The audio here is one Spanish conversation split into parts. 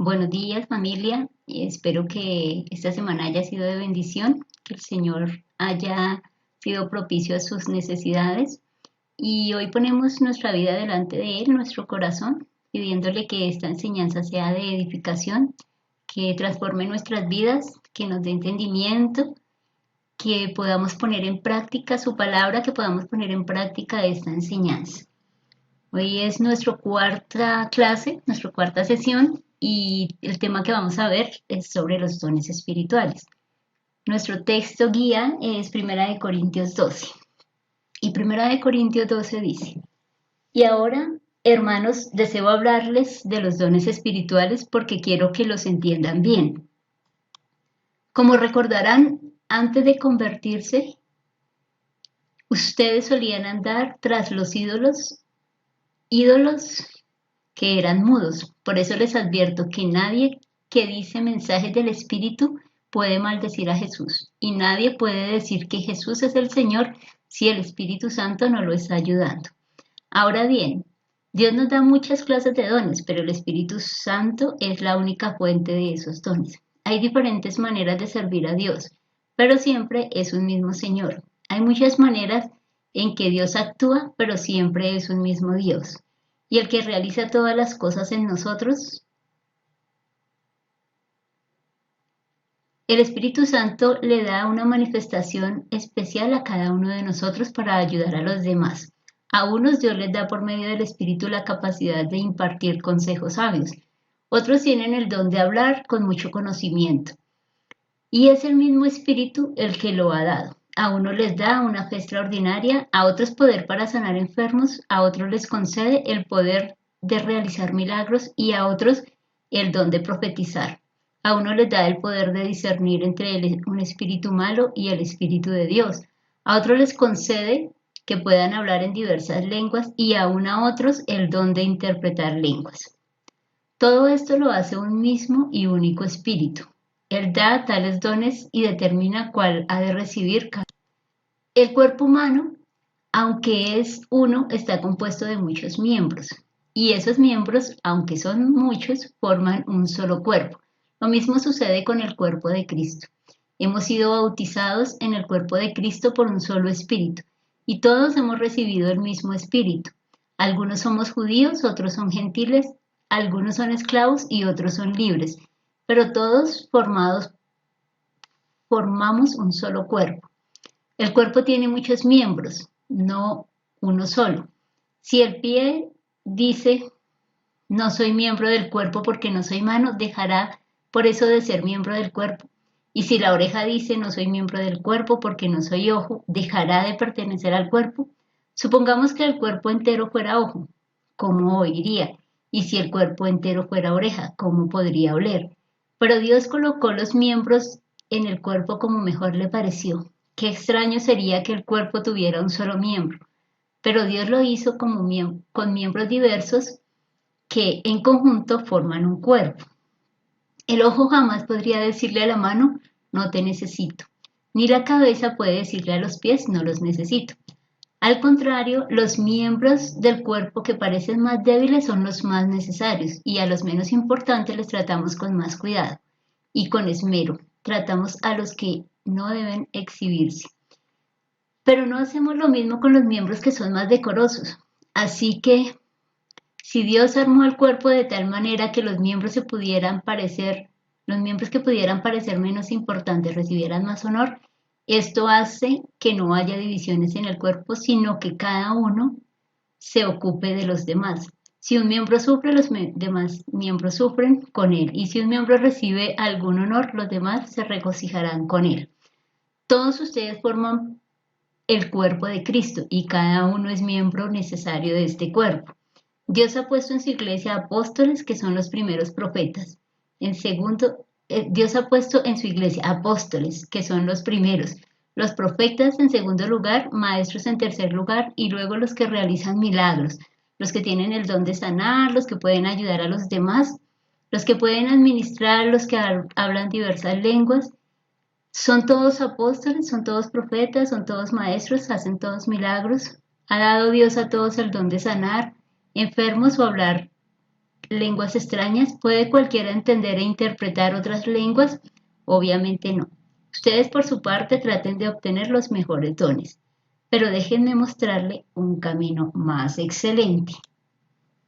Buenos días, familia. Espero que esta semana haya sido de bendición, que el Señor haya sido propicio a sus necesidades. Y hoy ponemos nuestra vida delante de Él, nuestro corazón, pidiéndole que esta enseñanza sea de edificación, que transforme nuestras vidas, que nos dé entendimiento, que podamos poner en práctica su palabra, que podamos poner en práctica esta enseñanza. Hoy es nuestra cuarta clase, nuestra cuarta sesión y el tema que vamos a ver es sobre los dones espirituales. Nuestro texto guía es Primera de Corintios 12 y Primera de Corintios 12 dice: Y ahora, hermanos, deseo hablarles de los dones espirituales porque quiero que los entiendan bien. Como recordarán, antes de convertirse, ustedes solían andar tras los ídolos que eran mudos. Por eso les advierto que nadie que dice mensajes del Espíritu puede maldecir a Jesús, y nadie puede decir que Jesús es el Señor si el Espíritu Santo no lo está ayudando. Ahora bien, Dios nos da muchas clases de dones, pero el Espíritu Santo es la única fuente de esos dones. Hay diferentes maneras de servir a Dios, pero siempre es un mismo Señor. Hay muchas maneras en que Dios actúa, pero siempre es un mismo Dios. Y el que realiza todas las cosas en nosotros, el Espíritu Santo le da una manifestación especial a cada uno de nosotros para ayudar a los demás. A unos Dios les da por medio del Espíritu la capacidad de impartir consejos sabios. Otros tienen el don de hablar con mucho conocimiento. Y es el mismo Espíritu el que lo ha dado. A unos les da una fe extraordinaria, a otros poder para sanar enfermos, a otros les concede el poder de realizar milagros y a otros el don de profetizar. A uno les da el poder de discernir entre un espíritu malo y el espíritu de Dios. A otros les concede que puedan hablar en diversas lenguas y aún a otros el don de interpretar lenguas. Todo esto lo hace un mismo y único espíritu. Él da tales dones y determina cuál ha de recibir cada. El cuerpo humano, aunque es uno, está compuesto de muchos miembros. Y esos miembros, aunque son muchos, forman un solo cuerpo. Lo mismo sucede con el cuerpo de Cristo. Hemos sido bautizados en el cuerpo de Cristo por un solo espíritu. Y todos hemos recibido el mismo espíritu. Algunos somos judíos, otros son gentiles, algunos son esclavos y otros son libres. Pero todos formamos un solo cuerpo. El cuerpo tiene muchos miembros, no uno solo. Si el pie dice, no soy miembro del cuerpo porque no soy mano, dejará por eso de ser miembro del cuerpo. Y si la oreja dice, no soy miembro del cuerpo porque no soy ojo, dejará de pertenecer al cuerpo. Supongamos que el cuerpo entero fuera ojo, ¿cómo oiría? Y si el cuerpo entero fuera oreja, ¿cómo podría oler? Pero Dios colocó los miembros en el cuerpo como mejor le pareció. Qué extraño sería que el cuerpo tuviera un solo miembro, pero Dios lo hizo con miembros diversos que en conjunto forman un cuerpo. El ojo jamás podría decirle a la mano, no te necesito, ni la cabeza puede decirle a los pies, no los necesito. Al contrario, los miembros del cuerpo que parecen más débiles son los más necesarios y a los menos importantes les tratamos con más cuidado y con esmero. Tratamos a los que no deben exhibirse. Pero no hacemos lo mismo con los miembros que son más decorosos. Así que, si Dios armó el cuerpo de tal manera que los miembros que pudieran parecer menos importantes recibieran más honor, esto hace que no haya divisiones en el cuerpo, sino que cada uno se ocupe de los demás. Si un miembro sufre, los demás miembros sufren con él. Y si un miembro recibe algún honor, los demás se regocijarán con él. Todos ustedes forman el cuerpo de Cristo y cada uno es miembro necesario de este cuerpo. Dios ha puesto en su iglesia apóstoles que son los primeros profetas. Dios ha puesto en su iglesia apóstoles que son los primeros, los profetas en segundo lugar, maestros en tercer lugar y luego los que realizan milagros, los que tienen el don de sanar, los que pueden ayudar a los demás, los que pueden administrar, los que hablan diversas lenguas. Son todos apóstoles, son todos profetas, son todos maestros, hacen todos milagros. Ha dado Dios a todos el don de sanar enfermos o hablar lenguas extrañas? ¿Puede cualquiera entender e interpretar otras lenguas? Obviamente no. Ustedes por su parte traten de obtener los mejores dones, pero déjenme mostrarle un camino más excelente.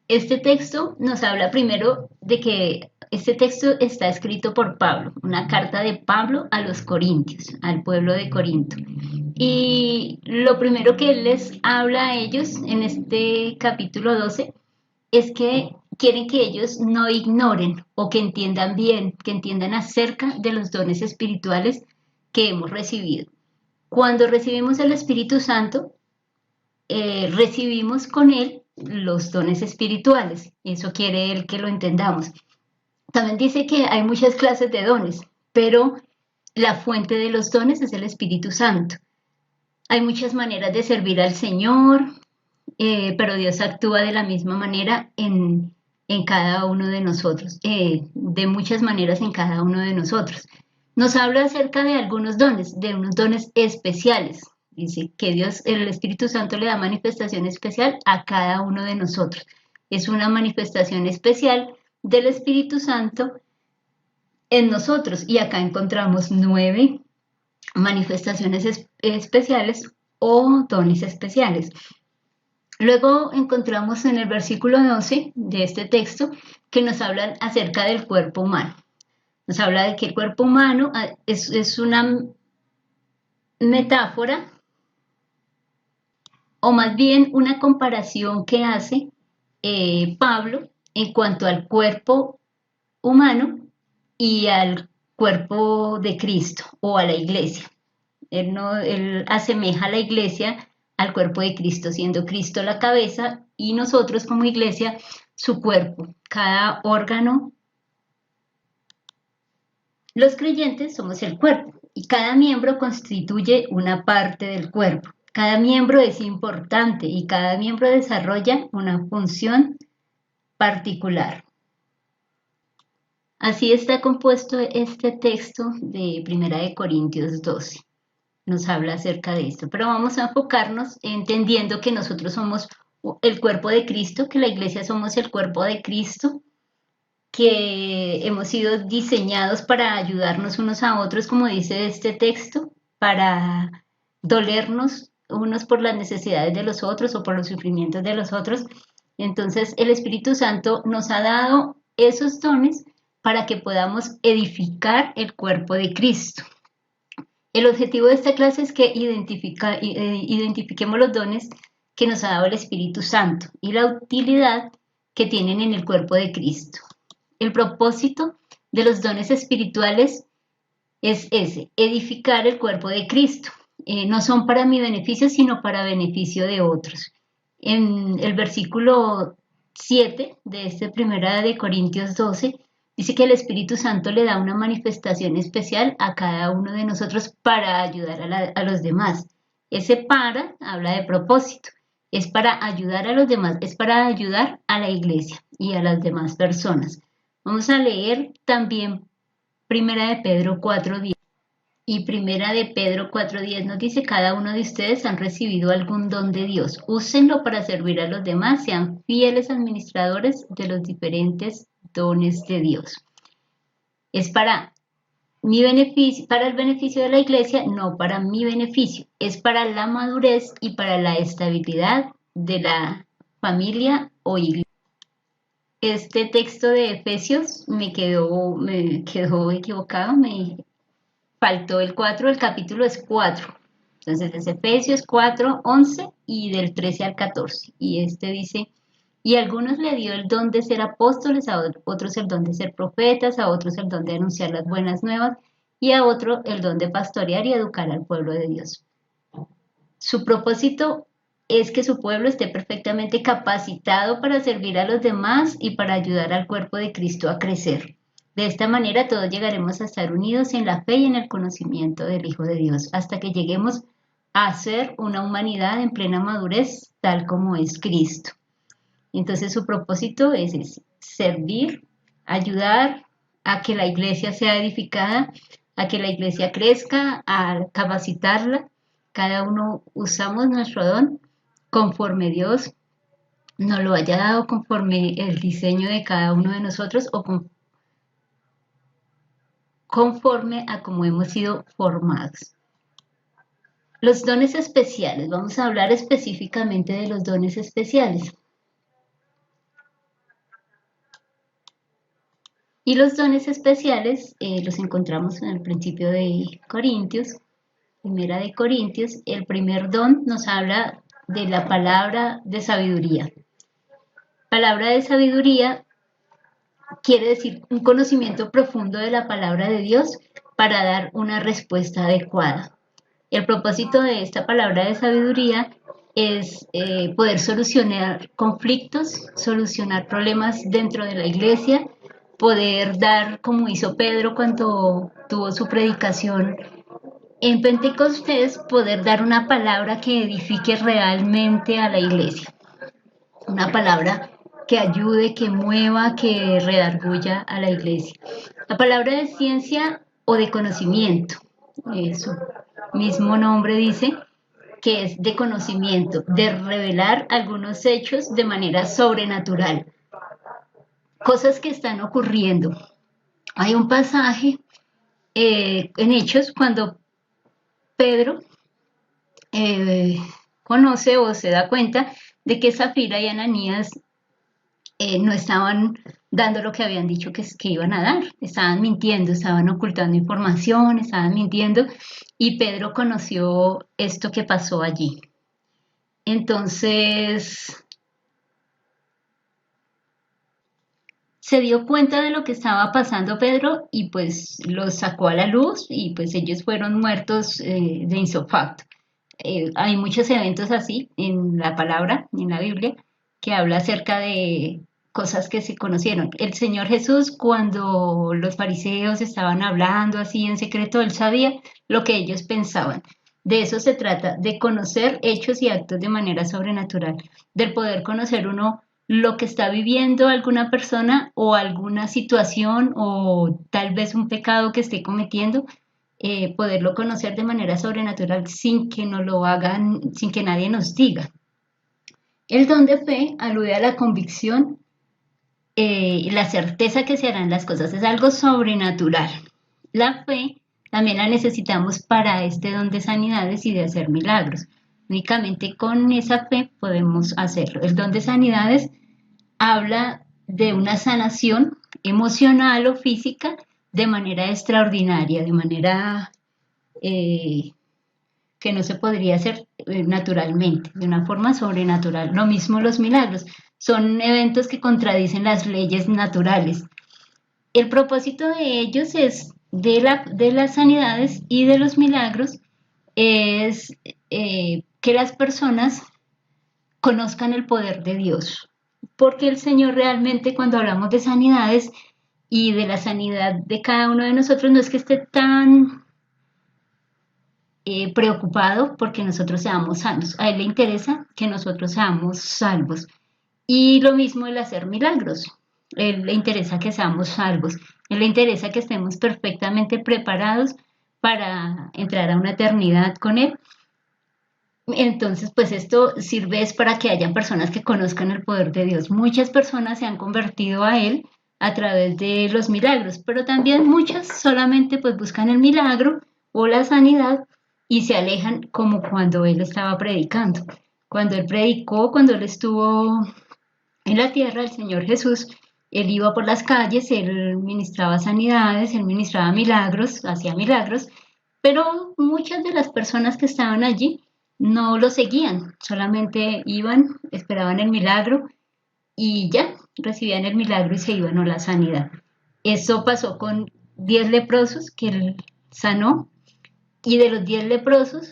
Este texto nos habla primero de que este texto está escrito por Pablo, una carta de Pablo a los Corintios, al pueblo de Corinto. Y lo primero que él les habla a ellos en este capítulo 12 es que quieren que ellos no ignoren o que entiendan bien, que entiendan acerca de los dones espirituales que hemos recibido. Cuando recibimos el Espíritu Santo, recibimos con él los dones espirituales. Eso quiere él que lo entendamos. También dice que hay muchas clases de dones, pero la fuente de los dones es el Espíritu Santo. Hay muchas maneras de servir al Señor, pero Dios actúa de la misma manera en cada uno de nosotros, de muchas maneras en cada uno de nosotros. Nos habla acerca de algunos dones, de unos dones especiales. Dice que Dios, el Espíritu Santo le da manifestación especial a cada uno de nosotros. Es una manifestación especial del Espíritu Santo en nosotros. Y acá encontramos 9 manifestaciones especiales o dones especiales. Luego encontramos en el versículo 12 de este texto que nos hablan acerca del cuerpo humano. Nos habla de que el cuerpo humano es una metáfora o más bien una comparación que hace Pablo en cuanto al cuerpo humano y al cuerpo de Cristo o a la iglesia. Él asemeja a la iglesia al cuerpo de Cristo, siendo Cristo la cabeza y nosotros como iglesia su cuerpo, cada órgano. Los creyentes somos el cuerpo y cada miembro constituye una parte del cuerpo. Cada miembro es importante y cada miembro desarrolla una función particular. Así está compuesto este texto de 1 Corintios 12. Nos habla acerca de esto, pero vamos a enfocarnos entendiendo que nosotros somos el cuerpo de Cristo, que la iglesia somos el cuerpo de Cristo, que hemos sido diseñados para ayudarnos unos a otros, como dice este texto, para dolernos unos por las necesidades de los otros o por los sufrimientos de los otros. Entonces el Espíritu Santo nos ha dado esos dones para que podamos edificar el cuerpo de Cristo. El objetivo de esta clase es que identifiquemos los dones que nos ha dado el Espíritu Santo y la utilidad que tienen en el cuerpo de Cristo. El propósito de los dones espirituales es ese, edificar el cuerpo de Cristo. No son para mi beneficio, sino para beneficio de otros. En el versículo 7 de este 1 Corintios 12, dice que el Espíritu Santo le da una manifestación especial a cada uno de nosotros para ayudar a los demás. Ese para habla de propósito, es para ayudar a los demás, es para ayudar a la iglesia y a las demás personas. Vamos a leer también 1 Pedro 4:10. Y 1 Pedro 4:10 nos dice, cada uno de ustedes han recibido algún don de Dios. Úsenlo para servir a los demás, sean fieles administradores de los diferentes dones de Dios. Es para mi beneficio, para el beneficio de la iglesia, no para mi beneficio. Es para la madurez y para la estabilidad de la familia o iglesia. Este texto de Efesios me quedó equivocado, me faltó el 4, el capítulo es 4. Entonces es Efesios 4:11 y del 13 al 14. Y este dice, y a algunos le dio el don de ser apóstoles, a otros el don de ser profetas, a otros el don de anunciar las buenas nuevas y a otro el don de pastorear y educar al pueblo de Dios. Su propósito es que su pueblo esté perfectamente capacitado para servir a los demás y para ayudar al cuerpo de Cristo a crecer. De esta manera todos llegaremos a estar unidos en la fe y en el conocimiento del Hijo de Dios, hasta que lleguemos a ser una humanidad en plena madurez, tal como es Cristo. Entonces su propósito es servir, ayudar a que la iglesia sea edificada, a que la iglesia crezca, a capacitarla. Cada uno usamos nuestro don conforme Dios nos lo haya dado conforme el diseño de cada uno de nosotros o conforme a cómo hemos sido formados. Los dones especiales, vamos a hablar específicamente de los dones especiales. Y los dones especiales los encontramos en el principio de Corintios, primera de Corintios. El primer don nos habla de la palabra de sabiduría. Palabra de sabiduría quiere decir un conocimiento profundo de la palabra de Dios para dar una respuesta adecuada. El propósito de esta palabra de sabiduría es poder solucionar conflictos, solucionar problemas dentro de la iglesia, poder dar, como hizo Pedro cuando tuvo su predicación en Pentecostés, poder dar una palabra que edifique realmente a la iglesia. Una palabra que ayude, que mueva, que redarguya a la iglesia. La palabra de ciencia o de conocimiento, su mismo nombre dice que es de conocimiento, de revelar algunos hechos de manera sobrenatural, cosas que están ocurriendo. Hay un pasaje en Hechos cuando Pedro conoce o se da cuenta de que Zafira y Ananías no estaban dando lo que habían dicho que iban a dar, estaban mintiendo, estaban ocultando información, estaban mintiendo, y Pedro conoció esto que pasó allí. Entonces se dio cuenta de lo que estaba pasando Pedro y pues los sacó a la luz y pues ellos fueron muertos de insofacto. Hay muchos eventos así en la palabra, en la Biblia, que habla acerca de cosas que se conocieron. El Señor Jesús, cuando los fariseos estaban hablando así en secreto, él sabía lo que ellos pensaban. De eso se trata, de conocer hechos y actos de manera sobrenatural, del poder conocer uno lo que está viviendo alguna persona o alguna situación o tal vez un pecado que esté cometiendo, poderlo conocer de manera sobrenatural sin que nos lo hagan, sin que nadie nos diga. El don de fe alude a la convicción y la certeza que se harán las cosas, es algo sobrenatural. La fe también la necesitamos para este don de sanidades y de hacer milagros. Únicamente con esa fe podemos hacerlo. El don de sanidades habla de una sanación emocional o física de manera extraordinaria, de manera que no se podría hacer naturalmente, de una forma sobrenatural. Lo mismo los milagros, son eventos que contradicen las leyes naturales. El propósito de ellos es, de las sanidades y de los milagros, es que las personas conozcan el poder de Dios. Porque el Señor realmente, cuando hablamos de sanidades y de la sanidad de cada uno de nosotros, no es que esté tan preocupado porque nosotros seamos sanos. A Él le interesa que nosotros seamos salvos. Y lo mismo el hacer milagros. A Él le interesa que seamos salvos. A Él le interesa que estemos perfectamente preparados para entrar a una eternidad con Él. Entonces, pues esto sirve es para que haya personas que conozcan el poder de Dios. Muchas personas se han convertido a Él a través de los milagros, pero también muchas solamente pues buscan el milagro o la sanidad y se alejan como cuando Él estaba predicando. Cuando Él predicó, cuando Él estuvo en la tierra, el Señor Jesús, Él iba por las calles, Él ministraba sanidades, Él ministraba milagros, hacía milagros, pero muchas de las personas que estaban allí no lo seguían, solamente iban, esperaban el milagro y ya, recibían el milagro y se iban a la sanidad. Eso pasó con 10 leprosos que él sanó y de los 10 leprosos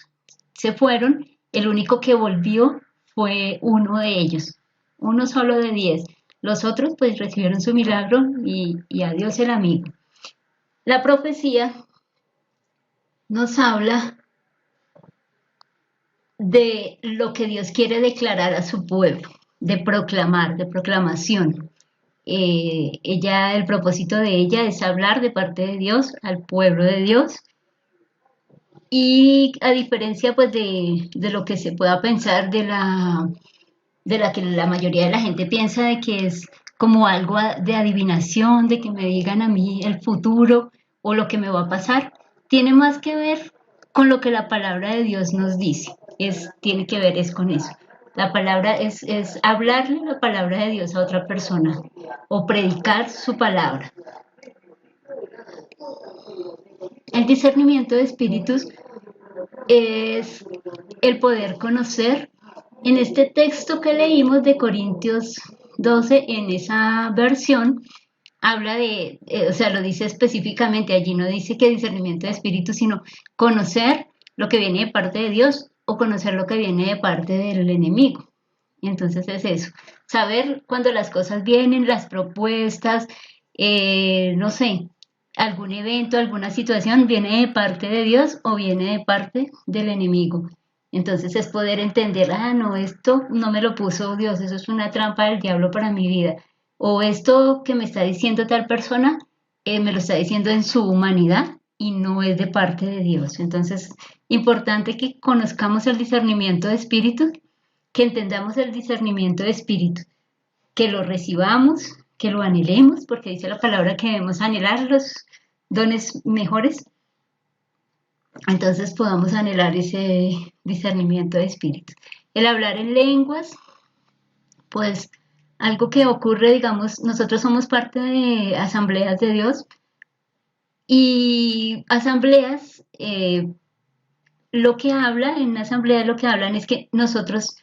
se fueron, el único que volvió fue uno de ellos, uno solo de 10. Los otros pues recibieron su milagro y adiós el amigo. La profecía nos habla de lo que Dios quiere declarar a su pueblo, de proclamar, de proclamación. El propósito de ella es hablar de parte de Dios al pueblo de Dios y a diferencia pues de lo que se pueda pensar de la de la que la mayoría de la gente piensa de que es como algo de adivinación, de que me digan a mí el futuro o lo que me va a pasar, tiene más que ver con lo que la palabra de Dios nos dice. Tiene que ver es con eso. La palabra es hablarle la palabra de Dios a otra persona o predicar su palabra. El discernimiento de espíritus es el poder conocer. En este texto que leímos de Corintios 12, en esa versión, habla o sea, lo dice específicamente, allí no dice que discernimiento de espíritu, sino conocer lo que viene de parte de Dios o conocer lo que viene de parte del enemigo. Y entonces es eso, saber cuando las cosas vienen, las propuestas, no sé, algún evento, alguna situación viene de parte de Dios o viene de parte del enemigo. Entonces es poder entender, no, esto no me lo puso Dios, eso es una trampa del diablo para mi vida. O esto que me está diciendo tal persona, me lo está diciendo en su humanidad y no es de parte de Dios. Entonces, importante que conozcamos el discernimiento de espíritu, que entendamos el discernimiento de espíritu, que lo recibamos, que lo anhelemos, porque dice la palabra que debemos anhelar los dones mejores. Entonces podamos anhelar ese discernimiento de espíritu. El hablar en lenguas, pues algo que ocurre, digamos, nosotros somos parte de asambleas de Dios y asambleas, lo que habla, en asamblea lo que hablan es que nosotros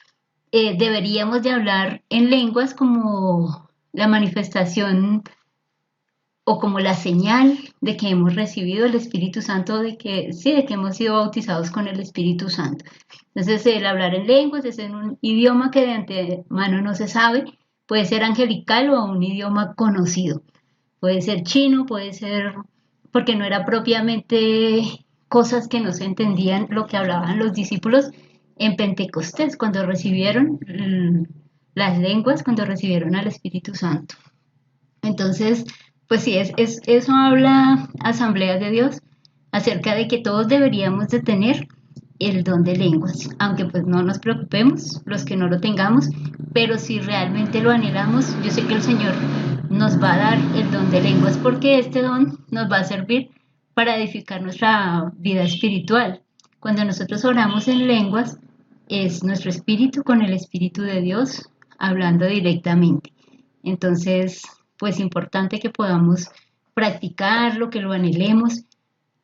deberíamos de hablar en lenguas como la manifestación o como la señal de que hemos recibido el Espíritu Santo, de que sí, de que hemos sido bautizados con el Espíritu Santo. Entonces, el hablar en lenguas es en un idioma que de antemano no se sabe, puede ser angelical o un idioma conocido. Puede ser chino, puede ser porque no era propiamente cosas que no se entendían lo que hablaban los discípulos en Pentecostés, cuando recibieron las lenguas, cuando recibieron al Espíritu Santo. Entonces, pues sí, eso habla Asambleas de Dios acerca de que todos deberíamos de tener el don de lenguas, aunque pues no nos preocupemos los que no lo tengamos, pero si realmente lo anhelamos, yo sé que el Señor nos va a dar el don de lenguas porque este don nos va a servir para edificar nuestra vida espiritual. Cuando nosotros oramos en lenguas, es nuestro espíritu con el Espíritu de Dios hablando directamente. Entonces, pues importante que podamos practicarlo, que lo anhelemos.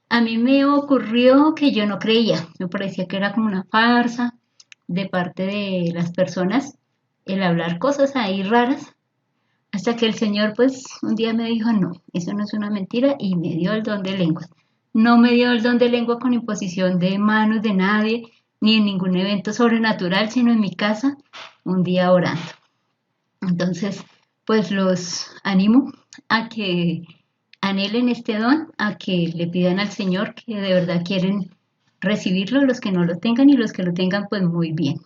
A mí me ocurrió que yo no creía, me parecía que era como una farsa de parte de las personas el hablar cosas ahí raras, hasta que el Señor pues un día me dijo, no, eso no es una mentira y me dio el don de lenguas. No me dio el don de lengua con imposición de manos de nadie, ni en ningún evento sobrenatural, sino en mi casa, un día orando. Entonces, pues los animo a que anhelen este don, a que le pidan al Señor que de verdad quieren recibirlo, los que no lo tengan y los que lo tengan, pues muy bien.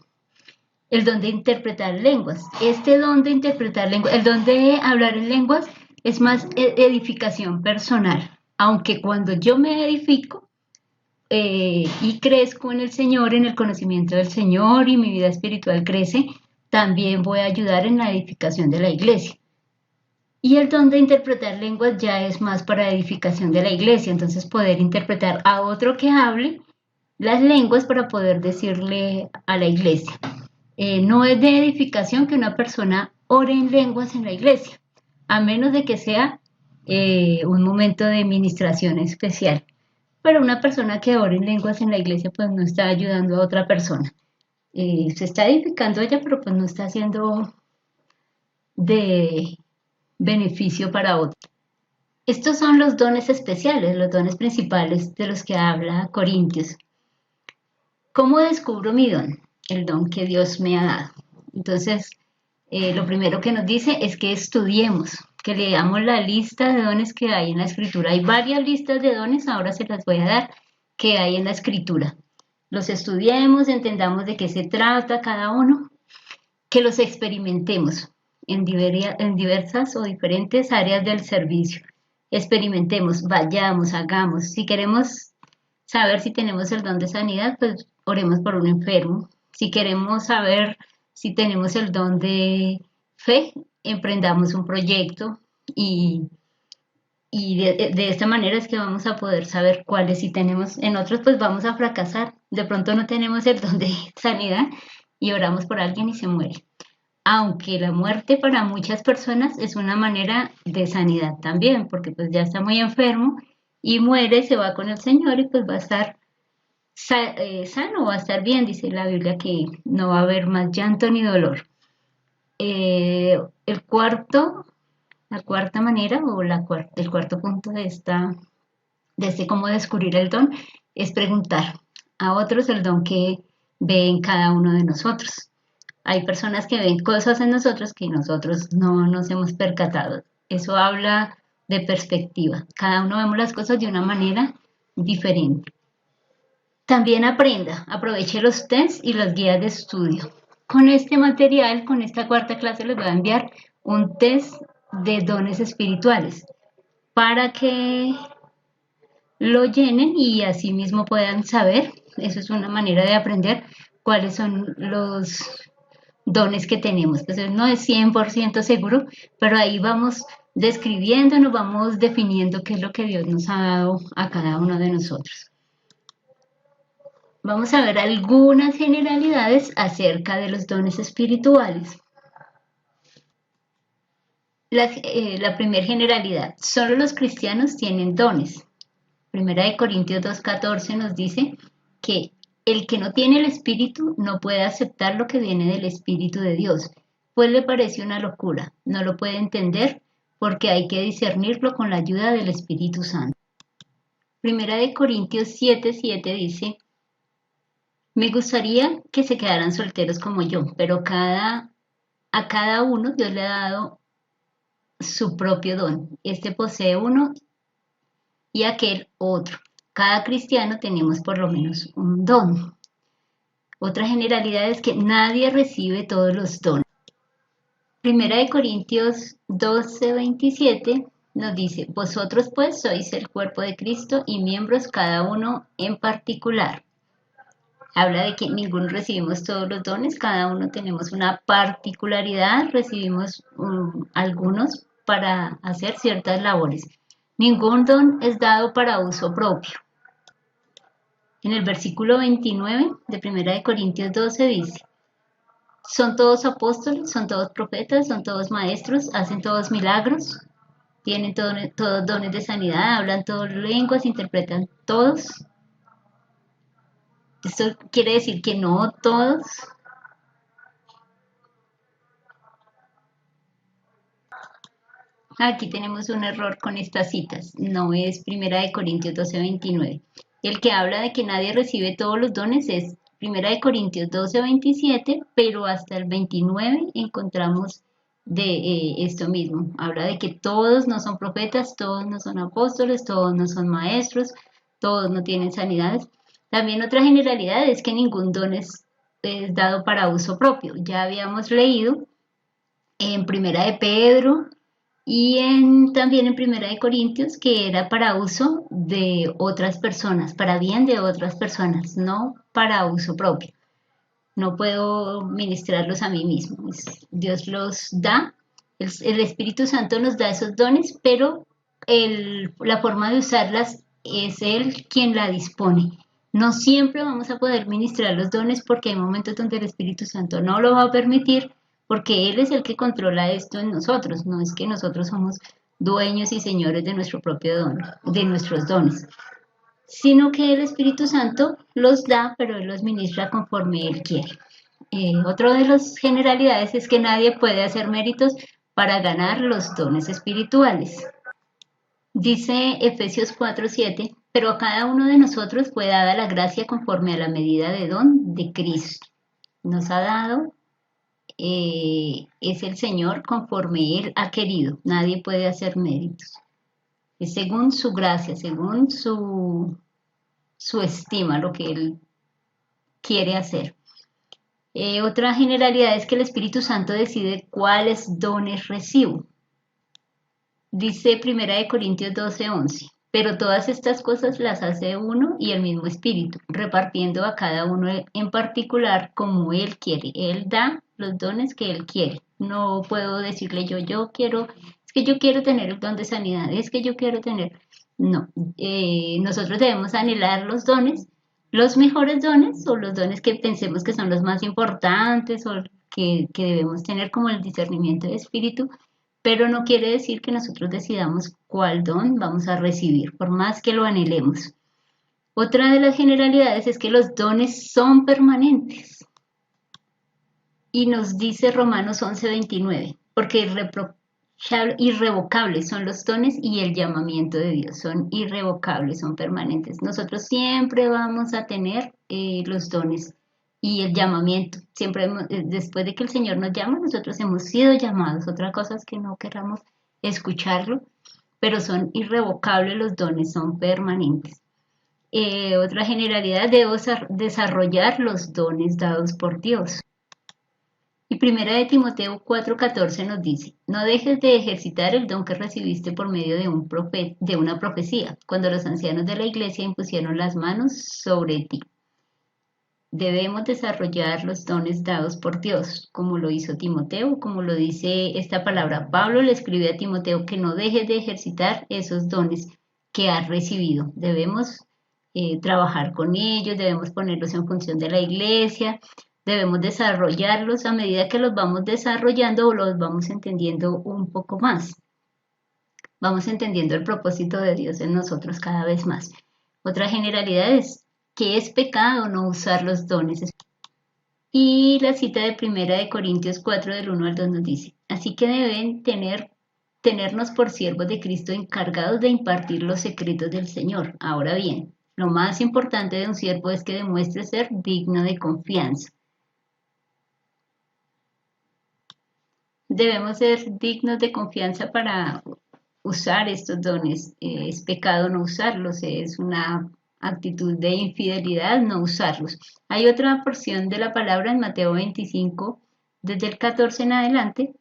El don de interpretar lenguas. Este don de interpretar lenguas, el don de hablar en lenguas es más edificación personal, aunque cuando yo me edifico y crezco en el Señor, en el conocimiento del Señor y mi vida espiritual crece, también voy a ayudar en la edificación de la iglesia. Y el don de interpretar lenguas ya es más para edificación de la iglesia, entonces poder interpretar a otro que hable las lenguas para poder decirle a la iglesia. No es de edificación que una persona ore en lenguas en la iglesia, a menos de que sea un momento de ministración especial. Pero una persona que ore en lenguas en la iglesia pues no está ayudando a otra persona. Se está edificando ella, pero pues no está haciendo de beneficio para otro. Estos son los dones especiales, los dones principales de los que habla Corintios. ¿Cómo descubro mi don? El don que Dios me ha dado. Entonces, lo primero que nos dice es que estudiemos, que leamos la lista de dones que hay en la Escritura. Hay varias listas de dones, ahora se las voy a dar, que hay en la Escritura. Los estudiemos, entendamos de qué se trata cada uno, que los experimentemos en diversas o diferentes áreas del servicio. Experimentemos, vayamos, hagamos. Si queremos saber si tenemos el don de sanidad, pues oremos por un enfermo. Si queremos saber Si tenemos el don de fe, emprendamos un proyecto y de esta manera es que vamos a poder saber cuáles sí tenemos. En otros pues vamos a fracasar. De pronto no tenemos el don de sanidad y oramos por alguien y se muere. Aunque la muerte para muchas personas es una manera de sanidad también, porque pues ya está muy enfermo y muere, se va con el Señor y pues va a estar sano, va a estar bien, dice la Biblia que no va a haber más llanto ni dolor. El cuarto la cuarta manera o el cuarto punto de este cómo descubrir el don es preguntar a otros el don que ve en cada uno de nosotros. Hay personas que ven cosas en nosotros que nosotros no nos hemos percatado. Eso habla de perspectiva. Cada uno vemos las cosas de una manera diferente. También aprenda, aproveche los tests y las guías de estudio. Con este material, con esta cuarta clase, les voy a enviar un test de dones espirituales para que lo llenen y así mismo puedan saber, eso es una manera de aprender cuáles son los dones que tenemos. Pues no es 100% seguro, pero ahí vamos describiendo, nos vamos definiendo qué es lo que Dios nos ha dado a cada uno de nosotros. Vamos a ver algunas generalidades acerca de los dones espirituales. La primera generalidad, solo los cristianos tienen dones. Primera de Corintios 2:14 nos dice que el que no tiene el Espíritu no puede aceptar lo que viene del Espíritu de Dios, pues le parece una locura, no lo puede entender porque hay que discernirlo con la ayuda del Espíritu Santo. Primera de Corintios 7:7 dice, me gustaría que se quedaran solteros como yo, pero a cada uno Dios le ha dado su propio don. Este posee uno y aquel otro. Cada cristiano tenemos por lo menos un don. Otra generalidad es que nadie recibe todos los dones. Primera de Corintios 12:27 nos dice, vosotros pues sois el cuerpo de Cristo y miembros cada uno en particular. Habla de que ninguno recibimos todos los dones, cada uno tenemos una particularidad, recibimos algunos para hacer ciertas labores. Ningún don es dado para uso propio. En el versículo 29 de 1 Corintios 12 dice, son todos apóstoles, son todos profetas, son todos maestros, hacen todos milagros, tienen todos dones de sanidad, hablan todas lenguas, interpretan todos. Esto quiere decir que no todos. Aquí tenemos un error con estas citas, no es 1 Corintios 12:29. El que habla de que nadie recibe todos los dones es 1 Corintios 12:27, pero hasta el 29 encontramos de esto mismo. Habla de que todos no son profetas, todos no son apóstoles, todos no son maestros, todos no tienen sanidades. También otra generalidad es que ningún don es dado para uso propio. Ya habíamos leído en 1 de Pedro y también en 1 de Corintios que era para uso de otras personas, para bien de otras personas, no para uso propio. No puedo ministrarlos a mí mismo. Dios los da, el Espíritu Santo nos da esos dones, pero la forma de usarlas es Él quien la dispone. No siempre vamos a poder ministrar los dones porque hay momentos donde el Espíritu Santo no lo va a permitir porque Él es el que controla esto en nosotros, no es que nosotros somos dueños y señores de nuestro propio don, de nuestros dones, sino que el Espíritu Santo los da, pero Él los ministra conforme Él quiere. Otro de las generalidades es que nadie puede hacer méritos para ganar los dones espirituales. Dice Efesios 4:7, pero a cada uno de nosotros fue dada la gracia conforme a la medida de don de Cristo. Nos ha dado, es el Señor conforme Él ha querido. Nadie puede hacer méritos. Es según su gracia, según su estima, lo que Él quiere hacer. Otra generalidad es que el Espíritu Santo decide cuáles dones recibo. Dice 1 Corintios 12:11, pero todas estas cosas las hace uno y el mismo espíritu, repartiendo a cada uno en particular como él quiere. Él da los dones que él quiere. No puedo decirle yo quiero, es que yo quiero tener el don de sanidad, es que yo quiero tener... No, nosotros debemos anhelar los dones, los mejores dones o los dones que pensemos que son los más importantes o que debemos tener como el discernimiento de espíritu, pero no quiere decir que nosotros decidamos cuál don vamos a recibir, por más que lo anhelemos. Otra de las generalidades es que los dones son permanentes. Y nos dice Romanos 11:29, porque irrevocables son los dones y el llamamiento de Dios, son irrevocables, son permanentes. Nosotros siempre vamos a tener los dones y el llamamiento. Siempre después de que el Señor nos llama, nosotros hemos sido llamados. Otra cosa es que no queramos escucharlo, pero son irrevocables los dones, son permanentes. Otra generalidad, debo desarrollar los dones dados por Dios. Y primera de Timoteo 4:14 nos dice, no dejes de ejercitar el don que recibiste por medio de una profecía, cuando los ancianos de la iglesia impusieron las manos sobre ti. Debemos desarrollar los dones dados por Dios, como lo hizo Timoteo, como lo dice esta palabra. Pablo le escribe a Timoteo que no dejes de ejercitar esos dones que has recibido. Debemos trabajar con ellos, debemos ponerlos en función de la iglesia, debemos desarrollarlos a medida que los vamos desarrollando o los vamos entendiendo un poco más. Vamos entendiendo el propósito de Dios en nosotros cada vez más. Otra generalidad es que es pecado no usar los dones. Y la cita de Primera de Corintios 4 del 1 al 2 nos dice, así que deben tenernos por siervos de Cristo encargados de impartir los secretos del Señor. Ahora bien, lo más importante de un siervo es que demuestre ser digno de confianza. Debemos ser dignos de confianza para usar estos dones. Es pecado no usarlos, es una actitud de infidelidad no usarlos. Hay otra porción de la palabra en Mateo 25, desde el 14 en adelante,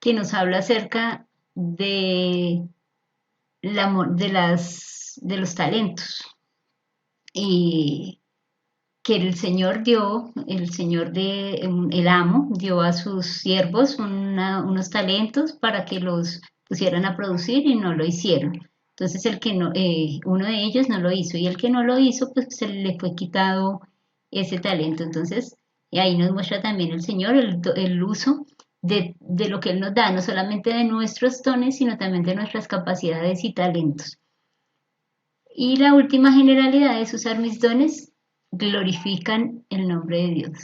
que nos habla acerca de los talentos. Y que el Señor el amo, dio a sus siervos unos talentos para que los pusieran a producir y no lo hicieron. Entonces uno de ellos no lo hizo y el que no lo hizo, pues se le fue quitado ese talento. Entonces, ahí nos muestra también el Señor el uso de lo que Él nos da, no solamente de nuestros dones, sino también de nuestras capacidades y talentos. Y la última generalidad es usar mis dones glorifican el nombre de Dios.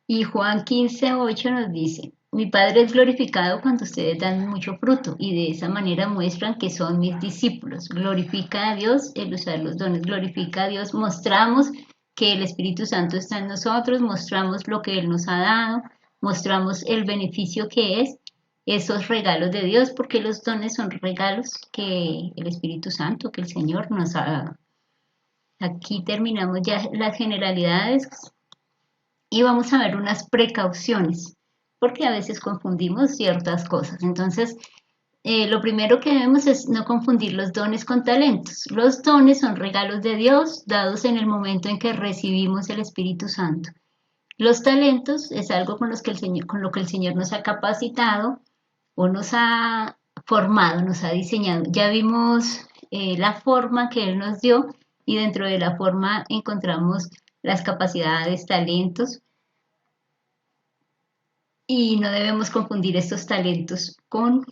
Y Juan 15:8 nos dice, mi Padre es glorificado cuando ustedes dan mucho fruto y de esa manera muestran que son mis discípulos. Glorifica a Dios el usar los dones, glorifica a Dios, mostramos que el Espíritu Santo está en nosotros, mostramos lo que Él nos ha dado, mostramos el beneficio que es esos regalos de Dios, porque los dones son regalos que el Espíritu Santo, que el Señor nos ha dado. Aquí terminamos ya las generalidades y vamos a ver unas precauciones, porque a veces confundimos ciertas cosas. Entonces, lo primero que debemos es no confundir los dones con talentos. Los dones son regalos de Dios dados en el momento en que recibimos el Espíritu Santo. Los talentos es algo con lo que el Señor nos ha capacitado o nos ha formado, nos ha diseñado. Ya vimos la forma que Él nos dio y dentro de la forma encontramos las capacidades, talentos, y no debemos confundir estos talentos con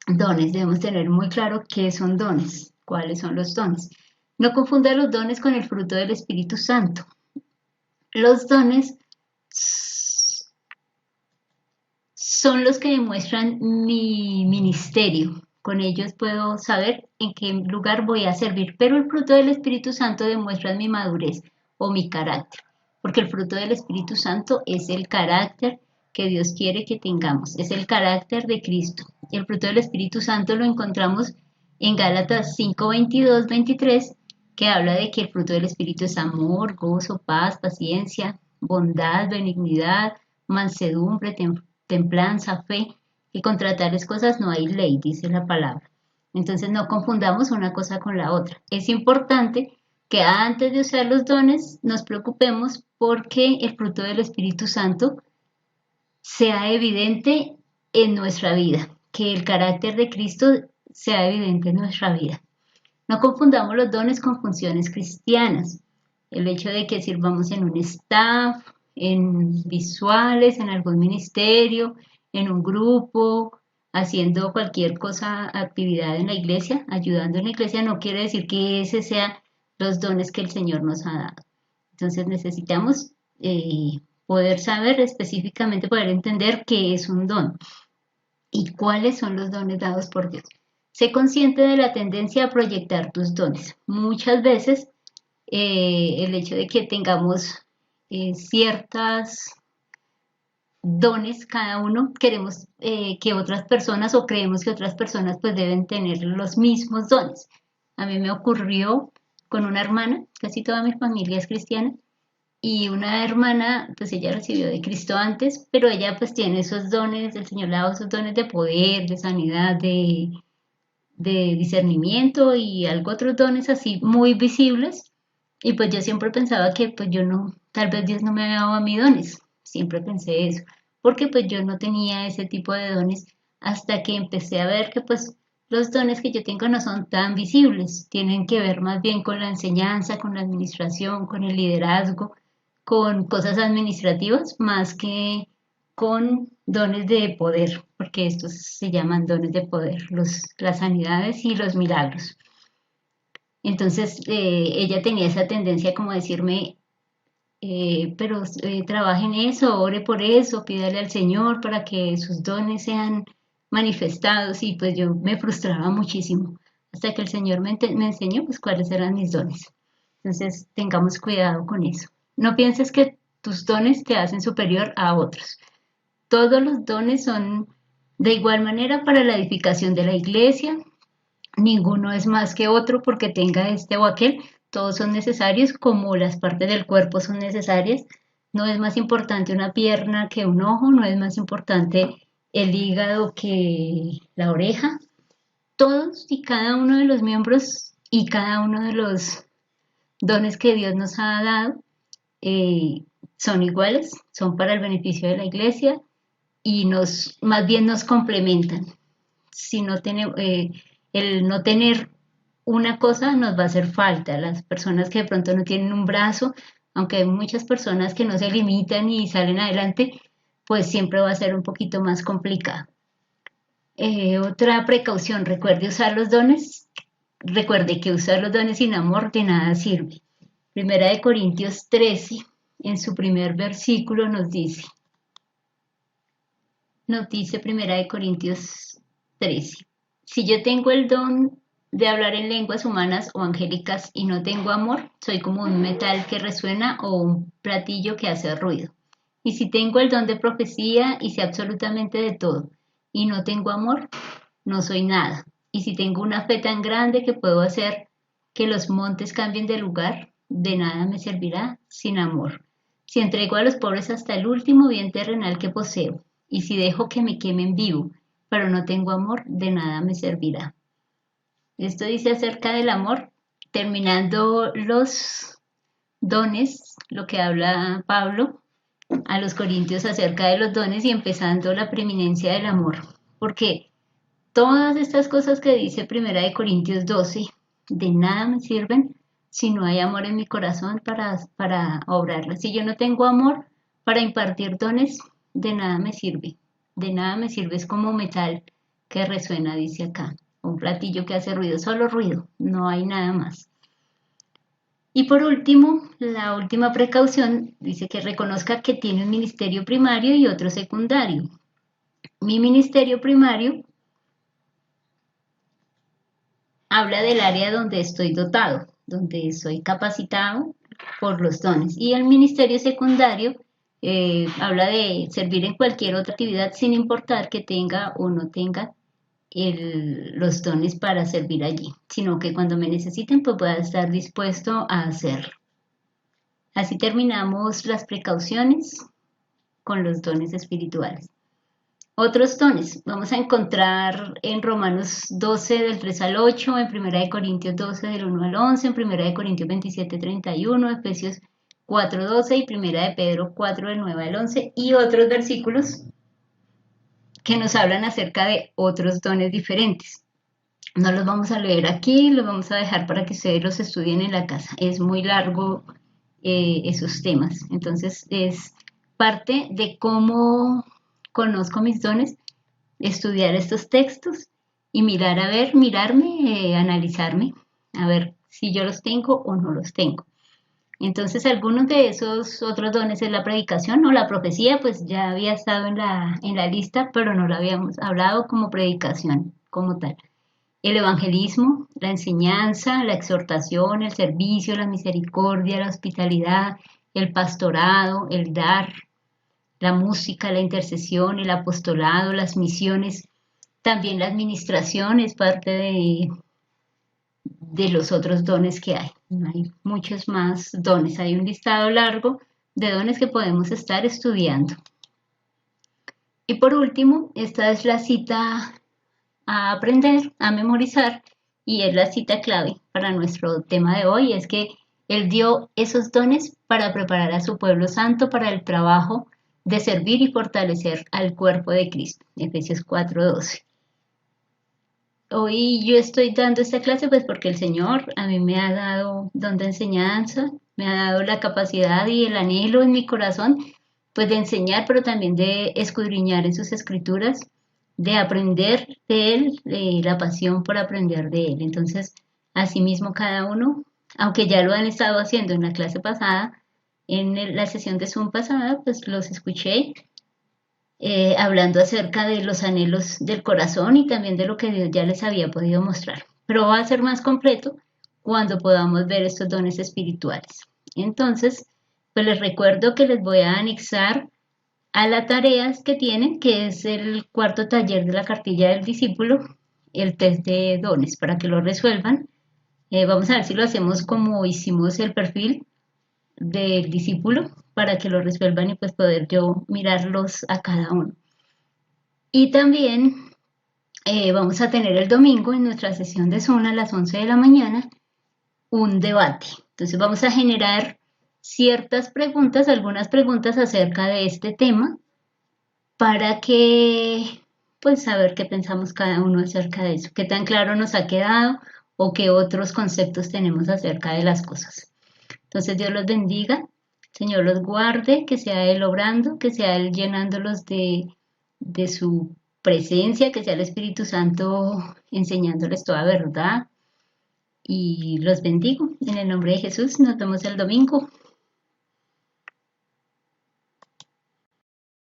dones. Debemos tener muy claro qué son dones, cuáles son los dones. No confunda los dones con el fruto del Espíritu Santo. Los dones son los que demuestran mi ministerio. Con ellos puedo saber en qué lugar voy a servir, pero el fruto del Espíritu Santo demuestra mi madurez o mi carácter, porque el fruto del Espíritu Santo es el carácter que Dios quiere que tengamos, es el carácter de Cristo. Y el fruto del Espíritu Santo lo encontramos en Gálatas 5, 22, 23, que habla de que el fruto del Espíritu es amor, gozo, paz, paciencia, bondad, benignidad, mansedumbre, templanza, fe, y contra tales cosas no hay ley, dice la palabra. Entonces no confundamos una cosa con la otra. Es importante que antes de usar los dones nos preocupemos porque el fruto del Espíritu Santo sea evidente en nuestra vida, que el carácter de Cristo sea evidente en nuestra vida. No confundamos los dones con funciones cristianas. El hecho de que sirvamos en un staff, en visuales, en algún ministerio, en un grupo, haciendo cualquier cosa, actividad en la iglesia, ayudando en la iglesia, no quiere decir que ese sean los dones que el Señor nos ha dado. Entonces necesitamos poder saber específicamente, poder entender qué es un don y cuáles son los dones dados por Dios. Sé consciente de la tendencia a proyectar tus dones. Muchas veces el hecho de que tengamos ciertas dones cada uno, queremos que otras personas o creemos que otras personas pues deben tener los mismos dones. A mí me ocurrió con una hermana, casi toda mi familia es cristiana, y una hermana, pues ella recibió de Cristo antes, pero ella pues tiene esos dones, el Señor le ha dado esos dones de poder, de sanidad, de discernimiento y algo otros dones así muy visibles. Y pues yo siempre pensaba que pues yo no, tal vez Dios no me había dado a mí dones, siempre pensé eso, porque pues yo no tenía ese tipo de dones hasta que empecé a ver que pues los dones que yo tengo no son tan visibles, tienen que ver más bien con la enseñanza, con la administración, con el liderazgo, con cosas administrativas, más que con dones de poder, porque estos se llaman dones de poder, las sanidades y los milagros. Entonces ella tenía esa tendencia como a decirme, pero trabaje en eso, ore por eso, pídale al Señor para que sus dones sean manifestados y pues yo me frustraba muchísimo hasta que el Señor me enseñó pues cuáles eran mis dones. Entonces tengamos cuidado con eso. No pienses que tus dones te hacen superior a otros. Todos los dones son de igual manera para la edificación de la iglesia. Ninguno es más que otro porque tenga este o aquel. Todos son necesarios como las partes del cuerpo son necesarias. No es más importante una pierna que un ojo, no es más importante el hígado que la oreja. Todos y cada uno de los miembros y cada uno de los dones que Dios nos ha dado eh, son iguales, son para el beneficio de la iglesia y más bien nos complementan. Si no tenemos, el no tener una cosa nos va a hacer falta. Las personas que de pronto no tienen un brazo, aunque hay muchas personas que no se limitan y salen adelante, pues siempre va a ser un poquito más complicado. Otra precaución, recuerde usar los dones. Recuerde que usar los dones sin amor de nada sirve. Primera de Corintios 13, en su primer versículo nos dice Primera de Corintios 13, si yo tengo el don de hablar en lenguas humanas o angélicas y no tengo amor, soy como un metal que resuena o un platillo que hace ruido. Y si tengo el don de profecía y sé absolutamente de todo y no tengo amor, no soy nada. Y si tengo una fe tan grande que puedo hacer que los montes cambien de lugar, de nada me servirá sin amor. Si entrego a los pobres hasta el último bien terrenal que poseo, y si dejo que me quemen vivo, pero no tengo amor, de nada me servirá. Esto dice acerca del amor, terminando los dones, lo que habla Pablo a los corintios acerca de los dones y empezando la preeminencia del amor, porque todas estas cosas que dice Primera de Corintios 12, de nada me sirven si no hay amor en mi corazón para obrarlas. Si yo no tengo amor para impartir dones, de nada me sirve. De nada me sirve, es como metal que resuena, dice acá. Un platillo que hace ruido, solo ruido, no hay nada más. Y por último, la última precaución dice que reconozca que tiene un ministerio primario y otro secundario. Mi ministerio primario habla del área donde estoy dotado, donde soy capacitado por los dones. Y el ministerio secundario habla de servir en cualquier otra actividad sin importar que tenga o no tenga los dones para servir allí, sino que cuando me necesiten pues pueda estar dispuesto a hacerlo. Así terminamos las precauciones con los dones espirituales. Otros dones, vamos a encontrar en Romanos 12 del 3 al 8, en 1 Corintios 12 del 1 al 11, en 1 Corintios 27, 31, Efesios 4, 12 y 1 Pedro 4 del 9 al 11 y otros versículos que nos hablan acerca de otros dones diferentes. No los vamos a leer aquí, los vamos a dejar para que ustedes los estudien en la casa. Es muy largo esos temas. Entonces es parte de cómo conozco mis dones, estudiar estos textos y mirar, a ver, mirarme, analizarme, a ver si yo los tengo o no los tengo. Entonces, algunos de esos otros dones es la predicación o la profecía, pues ya había estado en la lista, pero no lo habíamos hablado como predicación, como tal. El evangelismo, la enseñanza, la exhortación, el servicio, la misericordia, la hospitalidad, el pastorado, el dar, la música, la intercesión, el apostolado, las misiones, también la administración es parte de los otros dones que hay. Hay muchos más dones, hay un listado largo de dones que podemos estar estudiando. Y por último, esta es la cita a aprender, a memorizar, y es la cita clave para nuestro tema de hoy, es que Él dio esos dones para preparar a su pueblo santo para el trabajo de servir y fortalecer al cuerpo de Cristo. Efesios 4:12. Hoy yo estoy dando esta clase pues porque el Señor a mí me ha dado don de enseñanza, me ha dado la capacidad y el anhelo en mi corazón pues de enseñar, pero también de escudriñar en sus escrituras, de aprender de Él, la pasión por aprender de Él. Entonces, asimismo cada uno, aunque ya lo han estado haciendo en la clase pasada, en la sesión de Zoom pasada, pues los escuché hablando acerca de los anhelos del corazón y también de lo que Dios ya les había podido mostrar. Pero va a ser más completo cuando podamos ver estos dones espirituales. Entonces, pues les recuerdo que les voy a anexar a las tareas que tienen, que es el cuarto taller de la cartilla del discípulo, el test de dones, para que lo resuelvan. Vamos a ver si lo hacemos como hicimos el perfil del discípulo, para que lo resuelvan y pues poder yo mirarlos a cada uno. Y también vamos a tener el domingo en nuestra sesión de Zoom a las 11 de la mañana un debate. Entonces vamos a generar ciertas preguntas, algunas preguntas acerca de este tema para que pues saber qué pensamos cada uno acerca de eso, qué tan claro nos ha quedado o qué otros conceptos tenemos acerca de las cosas. Entonces Dios los bendiga, Señor los guarde, que sea Él obrando, que sea Él llenándolos de su presencia, que sea el Espíritu Santo enseñándoles toda verdad. Y los bendigo. En el nombre de Jesús, nos vemos el domingo.